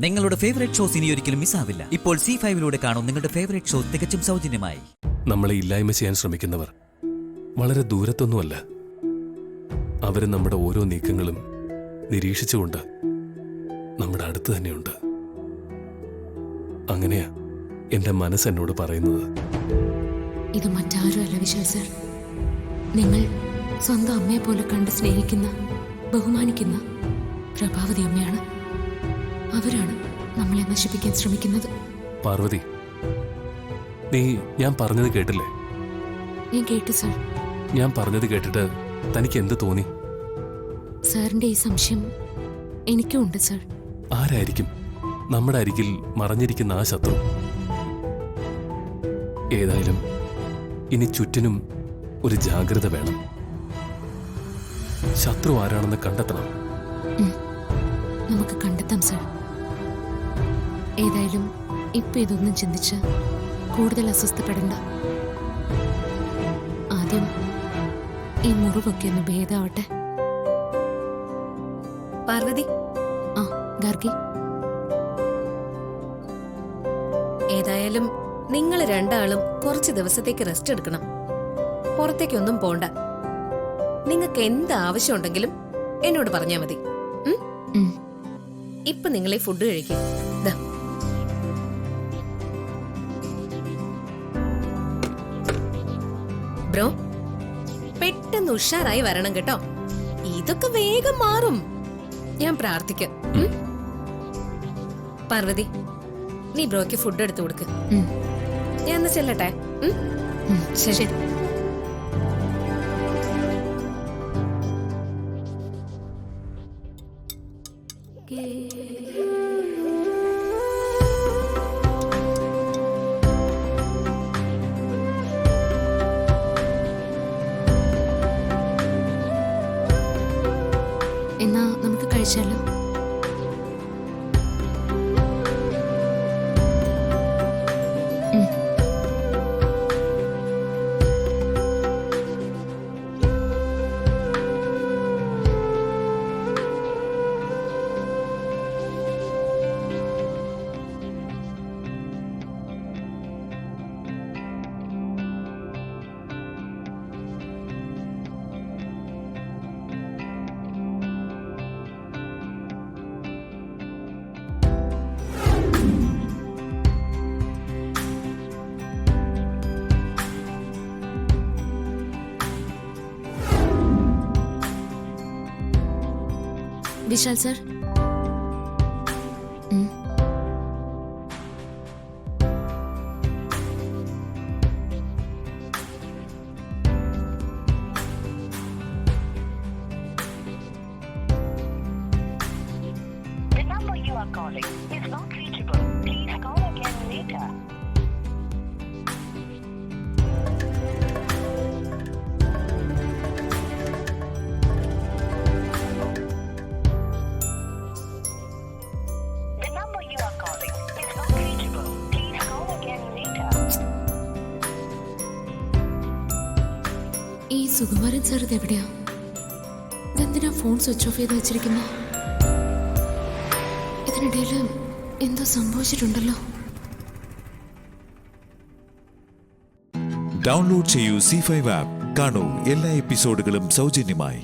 നിങ്ങളുടെ favourite shows ഇനി ഒരിക്കലും മിസ്സാവില്ല. ഇപ്പോൾ C5-ലൂടെ കാണും നിങ്ങളുടെ ഫേവറേറ്റ് ഷോ തികച്ചും സൗജന്യമായി. നമ്മളെ ഇല്ലായ്മ ചെയ്യാൻ ശ്രമിക്കുന്നവർ വളരെ ദൂരത്തൊന്നുമല്ല. അവര് നമ്മുടെ ഓരോ നീക്കങ്ങളും നിരീക്ഷിച്ചുകൊണ്ട് നമ്മുടെ അടുത്ത് തന്നെയുണ്ട്. അങ്ങനെയാ എന്റെ മനസ്സെന്നോട് പറയുന്നത്. ഇത് മറ്റാരുമല്ല വിശാൽ സർ, നിങ്ങൾ സ്വന്തം അമ്മയെ പോലെ കണ്ട് സ്നേഹിക്കുന്ന, ബഹുമാനിക്കുന്ന പ്രഭാവതി അമ്മയാണ്. അവരാണ് നമ്മളെ നശിപ്പിക്കാൻ ശ്രമിക്കുന്നത്. പാർവതി, നീ ഞാൻ പറഞ്ഞത് കേട്ടില്ലേ? ഞാൻ കേട്ടു സർ. ഞാൻ പറഞ്ഞത് കേട്ടിട്ട് തനിക്ക് എന്ത് തോന്നി? സാറിന്റെ ഈ സംശയം എനിക്കും ഉണ്ട് സർ. ആരായിരിക്കും നമ്മുടെ അരികിൽ മറഞ്ഞിരിക്കുന്ന ആ ശത്രു? ഏതായാലും ഇനി ചുറ്റിനും ഒരു ജാഗ്രത വേണം. ശത്രു ആരാണെന്ന് കണ്ടെത്തണം. നമുക്ക് കണ്ടെത്താം സർ. ഏതായാലും ഇപ്പൊ ഇതൊന്നും ചിന്തിച്ച് കൂടുതൽ അസ്വസ്ഥപ്പെടണ്ട. ആദ്യം ഈ മുറിവൊക്കെ ഒന്ന് ഭേദാവട്ടെ. പാർവതി. ആ ഗാർഗി, ഏതായാലും നിങ്ങൾ രണ്ടാളും കുറച്ച് ദിവസത്തേക്ക് റെസ്റ്റ് എടുക്കണം. പുറത്തേക്കൊന്നും പോണ്ട. നിങ്ങൾക്ക് എന്ത് ആവശ്യമുണ്ടെങ്കിലും എന്നോട് പറഞ്ഞാൽ മതി. ഇപ്പൊ നിങ്ങളെ ഫുഡ് കഴിക്കും. ബ്രോ, പെട്ടെന്ന് ഉഷാറായി വരണം കേട്ടോ. ഇതൊക്കെ വേഗം മാറും. ഞാൻ പ്രാർത്ഥിക്കാം. പാർവതി, നീ ബ്രോയ്ക്ക് ഫുഡ് എടുത്തു കൊടുക്ക്. ഞാൻ ഒന്ന് ചെല്ലട്ടെ. ശരി. എന്നാ നമുക്ക് കഴിച്ചാലോ? വിശാൽ സർ, ഈ സുകുമാരൻ സാർ ഇതെവിടെയാ? ഇതെന്തിനാ ഫോൺ സ്വിച്ച് ഓഫ് ചെയ്ത് വെച്ചിരിക്കുന്ന? ഇതിനിടയിൽ എന്തോ സംഭവിച്ചിട്ടുണ്ടല്ലോ. ഡൗൺലോഡ് ചെയ്യൂ C5 ആപ്പ്. കാണൂ എല്ലാ എപ്പിസോഡുകളും സൗജന്യമായി.